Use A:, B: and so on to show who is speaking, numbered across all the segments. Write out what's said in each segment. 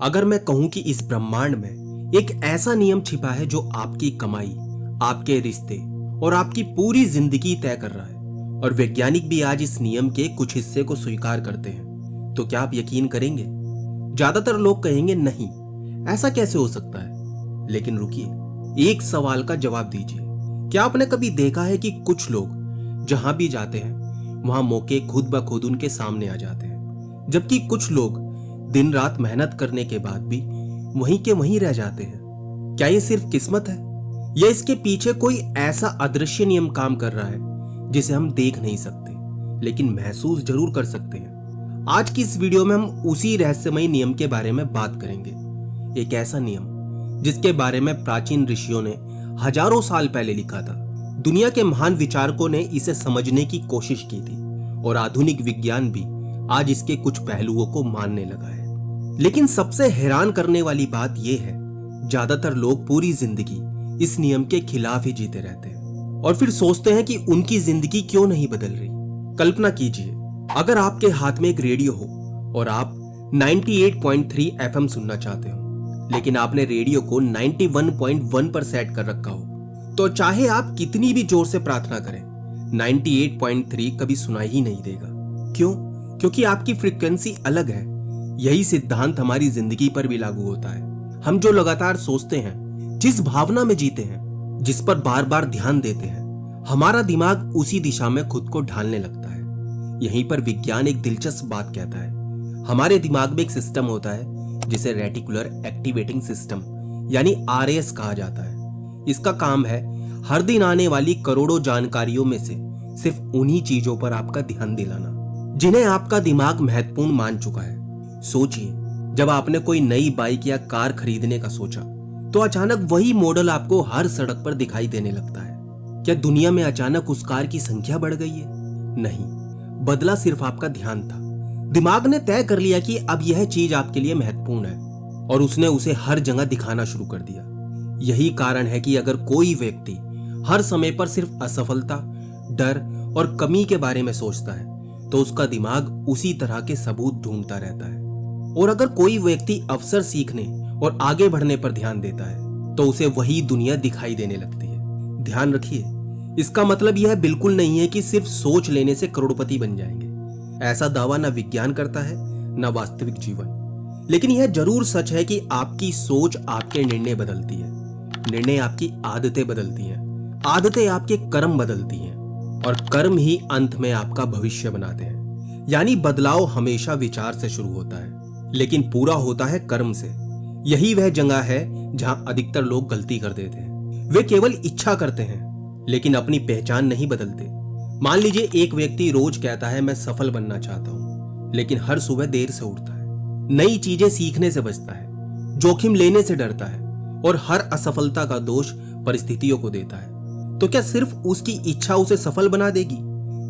A: अगर मैं कहूं कि इस ब्रह्मांड में एक ऐसा नियम छिपा है जो आपकी कमाई, आपके रिश्ते और आपकी पूरी जिंदगी तय कर रहा है, और वैज्ञानिक भी आज इस नियम के कुछ हिस्से को स्वीकार करते हैं, तो क्या आप यकीन करेंगे? ज्यादातर लोग कहेंगे नहीं, ऐसा कैसे हो सकता है। लेकिन रुकिए, एक सवाल का जवाब दीजिए। क्या आपने कभी देखा है कि कुछ लोग जहां भी जाते हैं वहां मौके खुद ब खुद उनके सामने आ जाते हैं, जबकि कुछ लोग दिन रात मेहनत करने के बाद भी वहीं के वहीं रह जाते हैं? क्या ये सिर्फ किस्मत है, या इसके पीछे कोई ऐसा अदृश्य नियम काम कर रहा है जिसे हम देख नहीं सकते लेकिन महसूस जरूर कर सकते हैं? आज की इस वीडियो में हम उसी रहस्यमयी नियम के बारे में बात करेंगे। एक ऐसा नियम जिसके बारे में प्राचीन ऋषियों ने हजारों साल पहले लिखा था। दुनिया के महान विचारकों ने इसे समझने की कोशिश की थी और आधुनिक विज्ञान भी आज इसके कुछ पहलुओं को मानने लगा है। लेकिन सबसे हैरान करने वाली बात यह है, ज्यादातर लोग पूरी जिंदगी इस नियम के खिलाफ ही जीते रहते हैं और फिर सोचते हैं कि उनकी जिंदगी क्यों नहीं बदल रही। कल्पना कीजिए, अगर आपके हाथ में एक रेडियो हो और आप 98.3 FM सुनना चाहते हो, लेकिन आपने रेडियो को 91.1 पर सेट कर रखा हो, तो चाहे आप कितनी भी जोर से प्रार्थना करें, 98.3 कभी सुनाई ही नहीं देगा। क्यों? क्योंकि आपकी फ्रीक्वेंसी अलग है। यही सिद्धांत हमारी जिंदगी पर भी लागू होता है। हम जो लगातार सोचते हैं, जिस भावना में जीते हैं, जिस पर बार बार ध्यान देते हैं, हमारा दिमाग उसी दिशा में खुद को ढालने लगता है। यहीं पर विज्ञान एक दिलचस्प बात कहता है। हमारे दिमाग में एक सिस्टम होता है जिसे रेटिकुलर एक्टिवेटिंग सिस्टम यानी RAS कहा जाता है। इसका काम है हर दिन आने वाली करोड़ों जानकारियों में से सिर्फ उन्हीं चीजों पर आपका ध्यान दिलाना जिन्हें आपका दिमाग महत्वपूर्ण मान चुका है। सोचिए, जब आपने कोई नई बाइक या कार खरीदने का सोचा तो अचानक वही मॉडल आपको हर सड़क पर दिखाई देने लगता है। क्या दुनिया में अचानक उस कार की संख्या बढ़ गई है? नहीं, बदला सिर्फ आपका ध्यान था। दिमाग ने तय कर लिया कि अब यह चीज आपके लिए महत्वपूर्ण है और उसने उसे हर जगह दिखाना शुरू कर दिया। यही कारण है कि अगर कोई व्यक्ति हर समय पर सिर्फ असफलता, डर और कमी के बारे में सोचता है तो उसका दिमाग उसी तरह के सबूत ढूंढता रहता है। और अगर कोई व्यक्ति अवसर सीखने और आगे बढ़ने पर ध्यान देता है तो उसे वही दुनिया दिखाई देने लगती है। ध्यान रखिए, इसका मतलब यह बिल्कुल नहीं है कि सिर्फ सोच लेने से करोड़पति बन जाएंगे। ऐसा दावा न विज्ञान करता है न वास्तविक जीवन। लेकिन यह जरूर सच है कि आपकी सोच आपके निर्णय बदलती है, निर्णय आपकी आदतें बदलती हैं, आदतें आपके कर्म बदलती हैं और कर्म ही अंत में आपका भविष्य बनाते हैं। यानी बदलाव हमेशा विचार से शुरू होता है लेकिन पूरा होता है कर्म से। यही वह जगह है जहां अधिकतर लोग गलती कर देते हैं। वे केवल इच्छा करते हैं लेकिन अपनी पहचान नहीं बदलते। मान लीजिए, एक व्यक्ति रोज कहता है मैं सफल बनना चाहता हूं, लेकिन हर सुबह देर से उठता है, नई चीजें सीखने से बचता है, जोखिम लेने से डरता है और हर असफलता का दोष परिस्थितियों को देता है। तो क्या सिर्फ उसकी इच्छा उसे सफल बना देगी?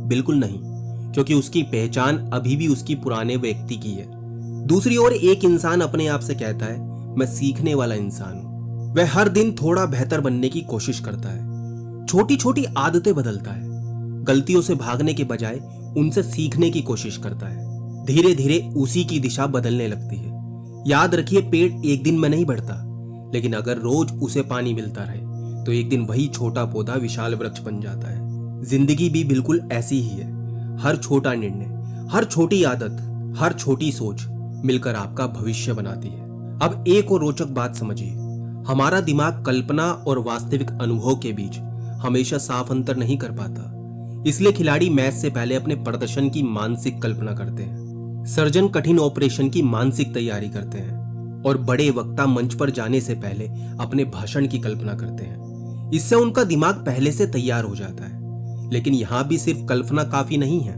A: बिल्कुल नहीं, क्योंकि उसकी पहचान अभी भी उसकी पुराने व्यक्ति की है। दूसरी ओर एक इंसान अपने आप से कहता है मैं सीखने वाला इंसान हूं। वह हर दिन थोड़ा बेहतर बनने की कोशिश करता है, छोटी छोटी आदतें बदलता है, गलतियों से भागने के बजाय उनसे सीखने की कोशिश करता है। धीरे धीरे उसी की दिशा बदलने लगती है। याद रखिए, पेड़ एक दिन में नहीं बढ़ता, लेकिन अगर रोज उसे पानी मिलता रहे तो एक दिन वही छोटा पौधा विशाल वृक्ष बन जाता है। जिंदगी भी बिल्कुल ऐसी ही है। हर छोटा निर्णय, हर छोटी आदत, हर छोटी सोच मिलकर आपका भविष्य बनाती है। अब एक और रोचक बात समझिए, हमारा दिमाग कल्पना और वास्तविक अनुभव के बीच हमेशा साफ अंतर नहीं कर पाता। इसलिए खिलाड़ी मैच से पहले अपने प्रदर्शन की मानसिक कल्पना करते हैं, सर्जन कठिन ऑपरेशन की मानसिक तैयारी करते हैं और बड़े वक्ता मंच पर जाने से पहले अपने भाषण की कल्पना करते हैं। इससे उनका दिमाग पहले से तैयार हो जाता है। लेकिन यहां भी सिर्फ कल्पना काफी नहीं है।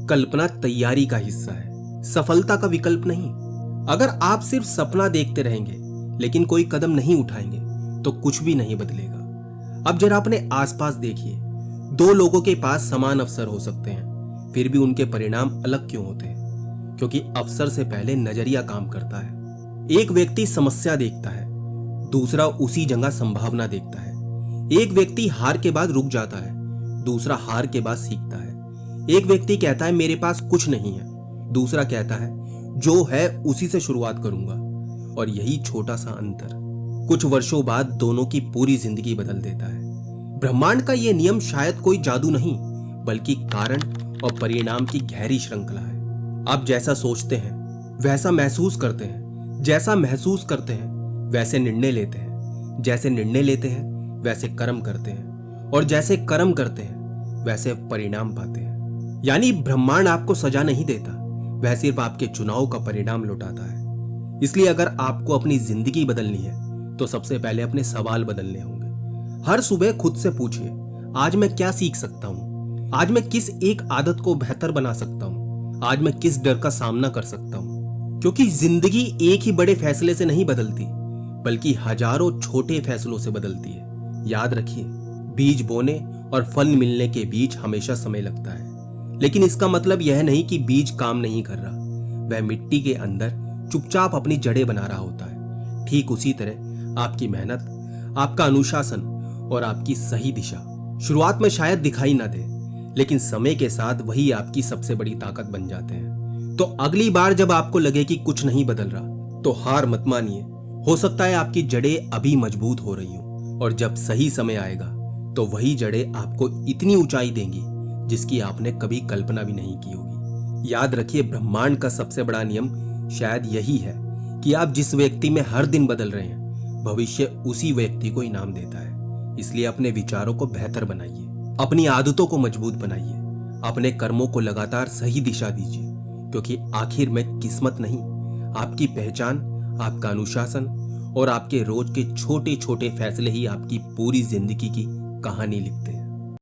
A: कल्पना तैयारी का हिस्सा है, सफलता का विकल्प नहीं। अगर आप सिर्फ सपना देखते रहेंगे लेकिन कोई कदम नहीं उठाएंगे तो कुछ भी नहीं बदलेगा। अब जरा अपने आसपास देखिए, दो लोगों के पास समान अवसर हो सकते हैं, फिर भी उनके परिणाम अलग क्यों होते हैं? क्योंकि अवसर से पहले नजरिया काम करता है। एक व्यक्ति समस्या देखता है, दूसरा उसी जगह संभावना देखता है। एक व्यक्ति हार के बाद रुक जाता है, दूसरा हार के बाद सीखता है। एक व्यक्ति कहता है मेरे पास कुछ नहीं है, दूसरा कहता है जो है उसी से शुरुआत करूंगा। और यही छोटा सा अंतर कुछ वर्षों बाद दोनों की पूरी जिंदगी बदल देता है। ब्रह्मांड का यह नियम शायद कोई जादू नहीं, बल्कि कारण और परिणाम की गहरी श्रृंखला है। आप जैसा सोचते हैं वैसा महसूस करते हैं, जैसा महसूस करते हैं वैसे निर्णय लेते हैं, जैसे निर्णय लेते हैं वैसे कर्म करते हैं, और जैसे कर्म करते हैं वैसे परिणाम पाते हैं। यानी ब्रह्मांड आपको सजा नहीं देता, वह सिर्फ आपके चुनाव का परिणाम लौटाता है। इसलिए अगर आपको अपनी जिंदगी बदलनी है तो सबसे पहले अपने सवाल बदलने होंगे। हर सुबह खुद से पूछिए, आज मैं क्या सीख सकता हूं? आज मैं किस एक आदत को बेहतर बना सकता हूं? आज मैं किस डर का सामना कर सकता हूं? क्योंकि जिंदगी एक ही बड़े फैसले से नहीं बदलती, बल्कि हजारों छोटे फैसलों से बदलती है। याद रखिए, बीज बोने और फल मिलने के बीच हमेशा समय लगता है, लेकिन इसका मतलब यह नहीं कि बीज काम नहीं कर रहा, वह मिट्टी के अंदर चुपचाप अपनी जड़ें बना रहा होता है। ठीक उसी तरह आपकी मेहनत, आपका अनुशासन और आपकी सही दिशा शुरुआत में शायद दिखाई ना दे, लेकिन समय के साथ वही आपकी सबसे बड़ी ताकत बन जाते हैं। तो अगली बार जब आपको लगे कि कुछ नहीं बदल रहा, तो हार मत मानिए। हो सकता है आपकी जड़ें अभी मजबूत हो रही हों, और जब सही समय आएगा तो वही जड़ें आपको इतनी ऊंचाई देंगी जिसकी आपने कभी कल्पना भी नहीं की होगी। याद रखिए, ब्रह्मांड का सबसे बड़ा नियम शायद यही है कि आप जिस व्यक्ति में हर दिन बदल रहे हैं, भविष्य उसी व्यक्ति को इनाम देता है। इसलिए अपने विचारों को बेहतर बनाइए, अपनी आदतों को मजबूत बनाइए, अपने कर्मों को लगातार सही दिशा दीजिए, क्योंकि आखिर में किस्मत नहीं, आपकी पहचान, आपका अनुशासन और आपके रोज के छोटे छोटे फैसले ही आपकी पूरी जिंदगी की कहानी लिखते हैं।